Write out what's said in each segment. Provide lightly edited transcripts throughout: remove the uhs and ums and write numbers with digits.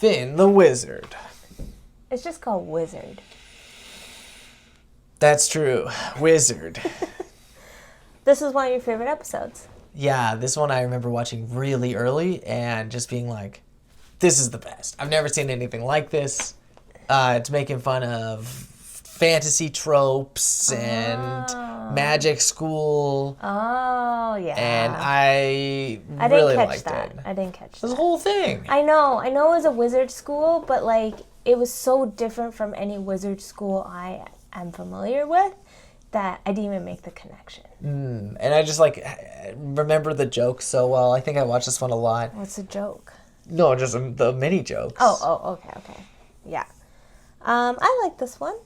Finn the Wizard. It's just called Wizard. That's true. Wizard. This is one of your favorite episodes. Yeah, this one I remember watching really early and just being like, this is the best. I've never seen anything like this. It's making fun of fantasy tropes and magic school. Oh, yeah. And I didn't really catch liked that. it. I didn't catch that. This whole thing. I know it was a wizard school, but like it was so different from any wizard school I am familiar with that I didn't even make the connection. And I just like remember the jokes so well. I think I watched this one a lot. What's the joke? No, just the mini jokes. Oh, okay. Yeah. I like this one.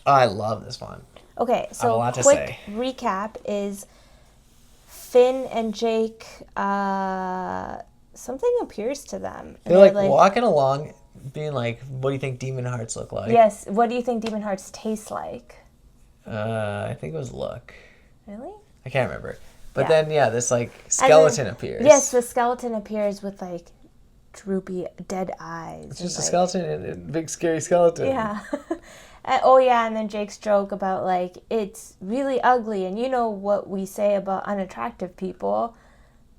I love this one. Okay, so I have a lot to quick say. recap is Finn and Jake, something appears to them. And They're like walking along being like, what do you think demon hearts look like? Yes, what do you think demon hearts taste like? I think it was look. Really? I can't remember. But then, this like skeleton appears. Yes, the skeleton appears with like droopy, dead eyes. It's just a skeleton and a big scary skeleton. Yeah. And then Jake's joke about like, it's really ugly, and you know what we say about unattractive people.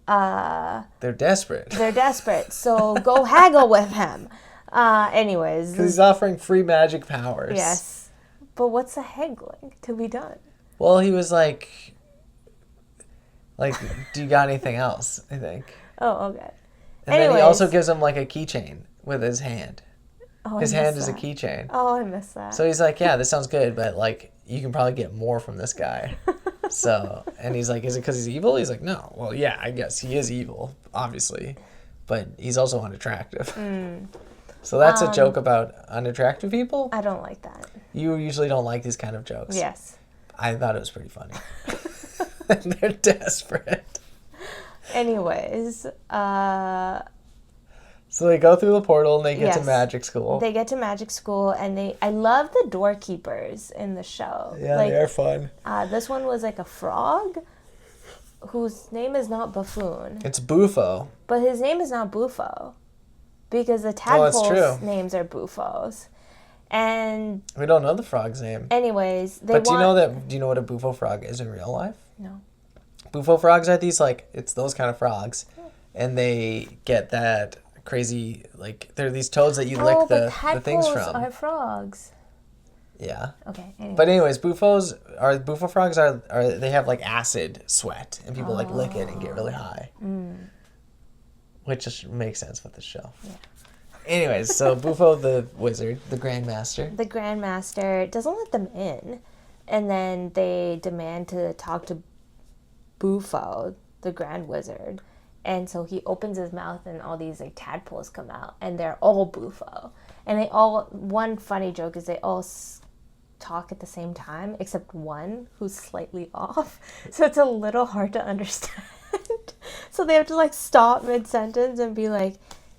They're desperate. So go haggle with him. Anyways. Because he's offering free magic powers. Yes. But what's the haggling to be done? Well, he was like, do you got anything else, I think. Oh, okay. And then he also gives him like a keychain with his hand. Oh, his hand is a keychain. Oh, I missed that. So he's like, yeah, this sounds good, but like you can probably get more from this guy. So, and he's like, is it because he's evil? He's like, no. Well, yeah, I guess he is evil, obviously, but he's also unattractive. So that's a joke about unattractive people? I don't like that. You usually don't like these kind of jokes. Yes. I thought it was pretty funny. They're desperate. Anyways, so they go through the portal and they get to magic school. They get to magic school, and I love the doorkeepers in the show. Yeah, they're fun. This one was like a frog whose name is not Buffoon. It's Bufo. But his name is not Bufo because the tadpoles' names are Bufos. And we don't know the frog's name. Anyways, do you know what a Bufo frog is in real life? No. Bufo frogs are these it's those kind of frogs, and they get that crazy they're these toads that you lick the things from. Tadpoles are frogs. Yeah. Okay. Anyways. But anyways, Bufo frogs are they have like acid sweat, and people lick it and get really high. Which just makes sense with the show. Yeah. Anyways, so Bufo the wizard, the Grandmaster. The Grandmaster doesn't let them in, and then they demand to talk to Bufo, the Grand Wizard. And so he opens his mouth, and all these tadpoles come out, and they're all Bufo. And one funny joke is they all talk at the same time, except one who's slightly off. So it's a little hard to understand. So they have to stop mid-sentence and be like,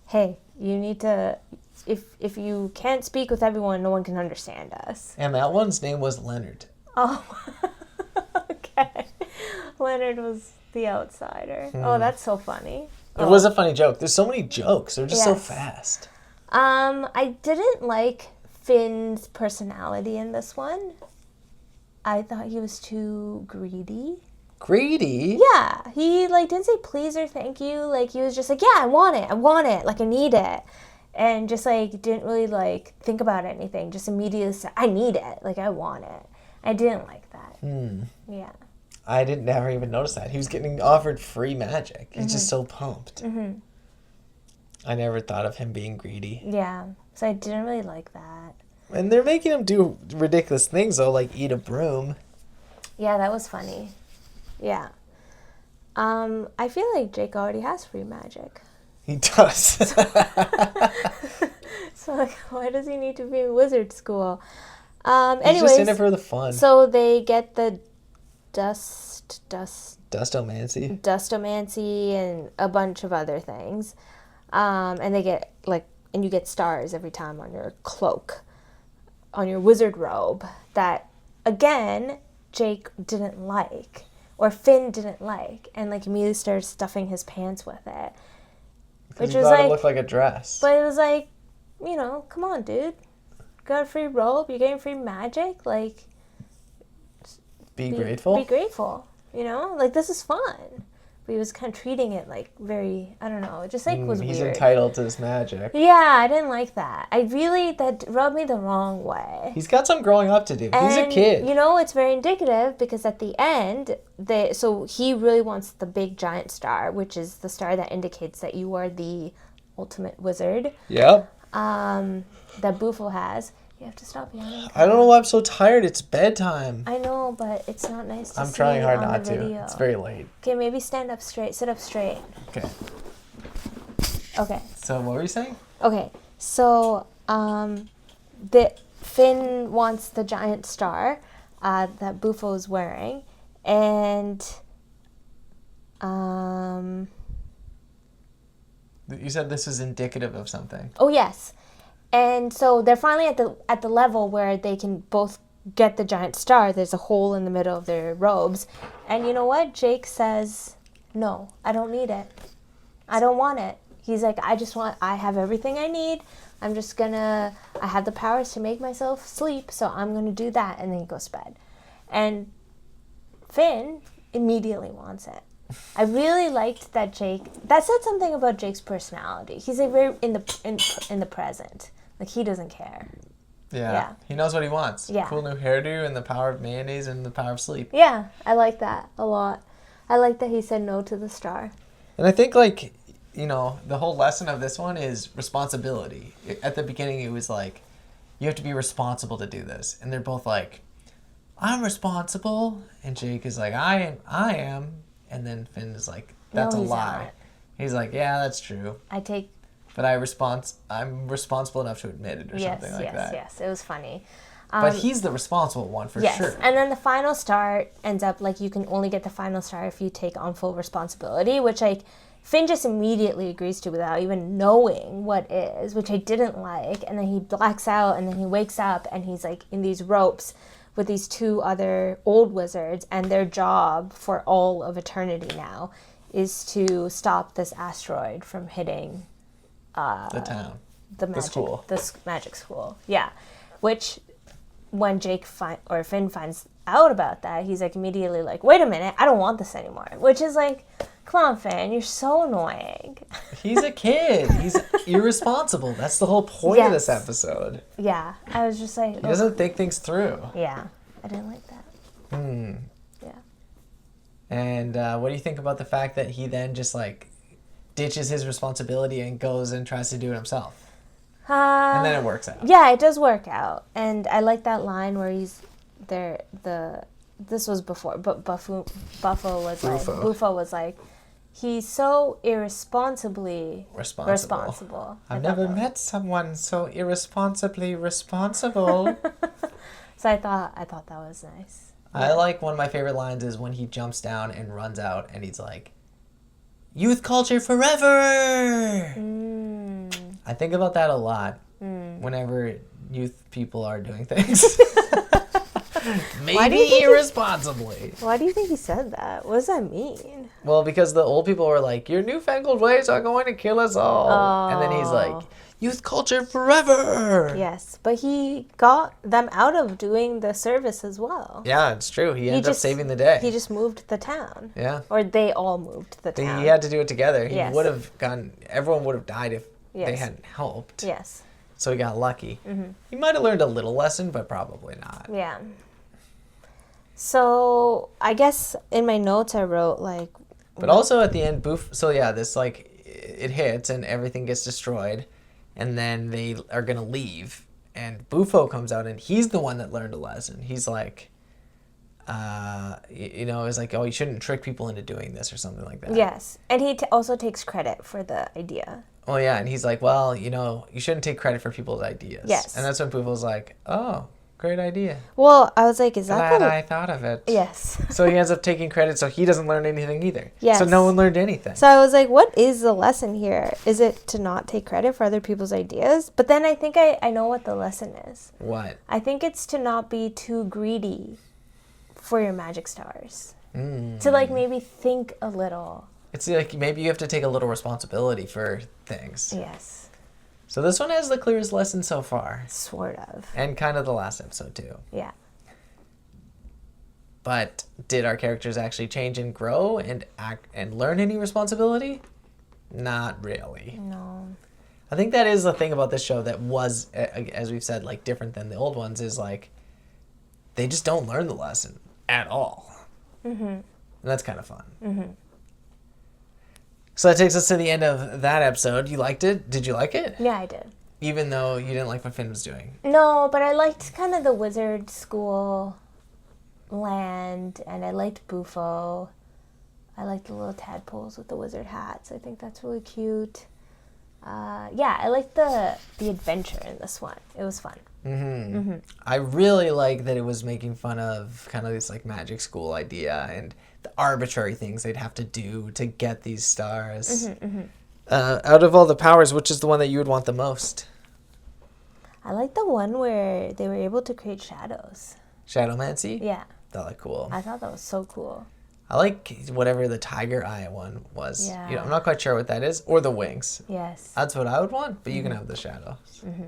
hey, you need to, if you can't speak with everyone, no one can understand us. And that one's name was Leonard. Oh, okay. Leonard was the outsider. Oh, that's so funny. It was a funny joke. There's so many jokes. They're just so fast. I didn't like Finn's personality in this one. I thought he was too greedy. Greedy? Yeah. He didn't say please or thank you. He was just like, yeah, I want it. I need it. And just didn't really think about anything. Just immediately said, I need it. I want it. I didn't like that. Yeah. I never even noticed that. He was getting offered free magic. He's just so pumped. I never thought of him being greedy. Yeah. So I didn't really like that. And they're making him do ridiculous things, though, like eat a broom. Yeah, that was funny. Yeah. I feel like Jake already has free magic. He does. So why does he need to be in wizard school? He's Anyways, just in it for the fun. So they get the dustomancy and a bunch of other things. And they get and you get stars every time on your cloak, on your wizard robe that, again, Jake didn't like, or Finn didn't like, and immediately started stuffing his pants with it. Which was it looked like a dress. But it was you know, come on, dude. Got a free robe. You're getting free magic. Like, Be grateful. Be grateful. You know, like this is fun. But he was kind of treating it like very, I don't know, it just like was He's weird. entitled to this magic. Yeah, I didn't like that. That rubbed me the wrong way. He's got some growing up to do. He's a kid. You know, it's very indicative because at the end, so he really wants the big giant star, which is the star that indicates that you are the ultimate wizard. Yep. That Bufo has. You have to stop yawning. I don't know why I'm so tired. It's bedtime. I know, but it's not nice to see. I'm trying hard on not the to. video. It's very late. Okay, maybe stand up straight. Sit up straight. Okay. Okay. So what were you saying? Okay. So, the Finn wants the giant star that Bufo is wearing, and You said this is indicative of something. oh yes, and so they're finally at the level where they can both get the giant star. There's a hole in the middle of their robes, and you know what? Jake says, "No, I don't need it. I don't want it." He's like, I have everything I need. I have the powers to make myself sleep, so I'm gonna do that. And then he goes to bed. And Finn immediately wants it. I really liked that that said something about Jake's personality. He's like very in the present. Like he doesn't care. Yeah. He knows what he wants. Yeah. Cool new hairdo and the power of mayonnaise and the power of sleep. Yeah, I like that a lot. I like that he said no to the star. And I think, like, you know, the whole lesson of this one is responsibility. At the beginning, it was like, you have to be responsible to do this. And they're both like, I'm responsible. And Jake is like, I am. And then Finn is like, that's No, a he's lie. not. He's like, yeah, that's true. But I'm responsible enough to admit it or something like that. Yes, it was funny. But he's the responsible one for yes. sure. And then the final star ends up like you can only get the final star if you take on full responsibility, which like Finn just immediately agrees to without even knowing what is, which I didn't like. And then he blacks out and then he wakes up and he's like in these ropes with these two other old wizards, and their job for all of eternity now is to stop this asteroid from hitting the town. the school. The magic school. Yeah. Which when Finn finds out about that, he's like immediately like, wait a minute, I don't want this anymore. Which is like, come on, Finn, you're so annoying. He's a kid. He's irresponsible. That's the whole point of this episode. Yeah. I was just like, he doesn't think things through. Yeah. I didn't like that. Yeah. And what do you think about the fact that he then just like ditches his responsibility and goes and tries to do it himself? And then it works out. Yeah, it does work out. And I like that line where he's there. This was before, but Bufo was like, he's so irresponsibly responsible. I've never met someone so irresponsibly responsible. So I thought that was nice. I like one of my favorite lines is when he jumps down and runs out and he's like, "Youth culture forever!" I think about that a lot whenever youth people are doing things. Maybe irresponsibly. Why do you think he said that? What does that mean? Well, because the old people were like, your newfangled ways are going to kill us all. And then he's like, youth culture forever. Yes, but he got them out of doing the service as well. Yeah, it's true. He ended up saving the day. He just moved the town. Yeah. Or they all moved the town. He had to do it together. He Yes. would have everyone would have died if they hadn't helped. Yes. So he got lucky. He might have learned a little lesson, but probably not. Yeah. So I guess in my notes I wrote like. But also at the end, this like it hits and everything gets destroyed, and then they are gonna leave, and Bufo comes out and he's the one that learned a lesson. He's like, it's like, oh, you shouldn't trick people into doing this or something like that. Yes, and he also takes credit for the idea. Oh yeah, and he's like, well, you shouldn't take credit for people's ideas. Yes. And that's when Bufo's like, oh, great idea. Well, I was like, is that Glad I thought of it. Yes. So he ends up taking credit, so he doesn't learn anything either. Yes. So no one learned anything. So I was like, what is the lesson here? Is it to not take credit for other people's ideas? But then I think I know what the lesson is. What? I think it's to not be too greedy for your magic stars. To like maybe think a little. It's like maybe you have to take a little responsibility for things. Yes. So this one has the clearest lesson so far. Sort of. And kind of the last episode, too. Yeah. But did our characters actually change and grow and act and learn any responsibility? Not really. No. I think that is the thing about this show that was, as we've said, like different than the old ones, is like they just don't learn the lesson at all. Mm-hmm. And that's kind of fun. Mm-hmm. So that takes us to the end of that episode. You liked it? Did you like it? Yeah, I did. Even though you didn't like what Finn was doing? No, but I liked kind of the wizard school land, and I liked Bufo. I liked the little tadpoles with the wizard hats. I think that's really cute. Yeah, I liked the adventure in this one. It was fun. Mm-hmm. Mm-hmm. I really like that it was making fun of kind of this like magic school idea and the arbitrary things they'd have to do to get these stars. Mm-hmm, mm-hmm. Out of all the powers, which is the one that you would want the most? I like the one where they were able to create shadows. Shadowmancy? Yeah. That looked cool. I thought that was so cool. I like whatever the tiger eye one was. Yeah. You know, I'm not quite sure what that is. Or the wings. Yes. That's what I would want, but you can have the shadows. Mm-hmm.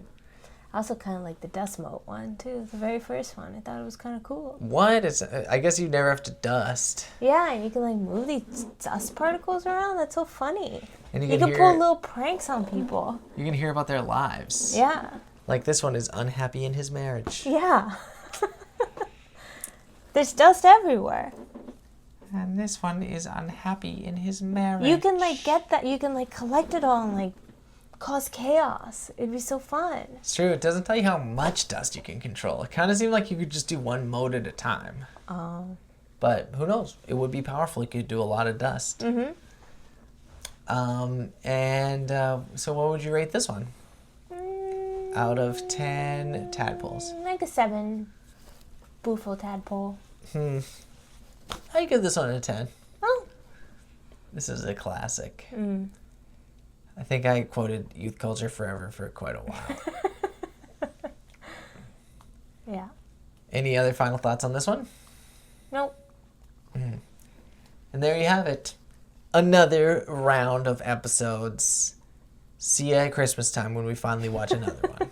I also kind of like the dust mote one, too. The very first one. I thought it was kind of cool. What? I guess you never have to dust. Yeah, and you can, like, move these dust particles around. That's so funny. And you can pull little pranks on people. You can hear about their lives. Yeah. Like this one is unhappy in his marriage. Yeah. There's dust everywhere. And this one is unhappy in his marriage. You can, like, get that. You can, like, collect it all and, like, cause chaos. It'd be so fun. It's true. It doesn't tell you how much dust you can control. It kind of seemed like you could just do one mode at a time. Oh. But who knows? It would be powerful. You could do a lot of dust. Mm-hmm. So what would you rate this one? Out of 10 tadpoles. Like a 7. Bufo tadpole. I give this one a 10. Oh. This is a classic. Mm. I think I quoted Youth Culture Forever for quite a while. Yeah. Any other final thoughts on this one? Nope. And there you have it. Another round of episodes. See you at Christmas time when we finally watch another one.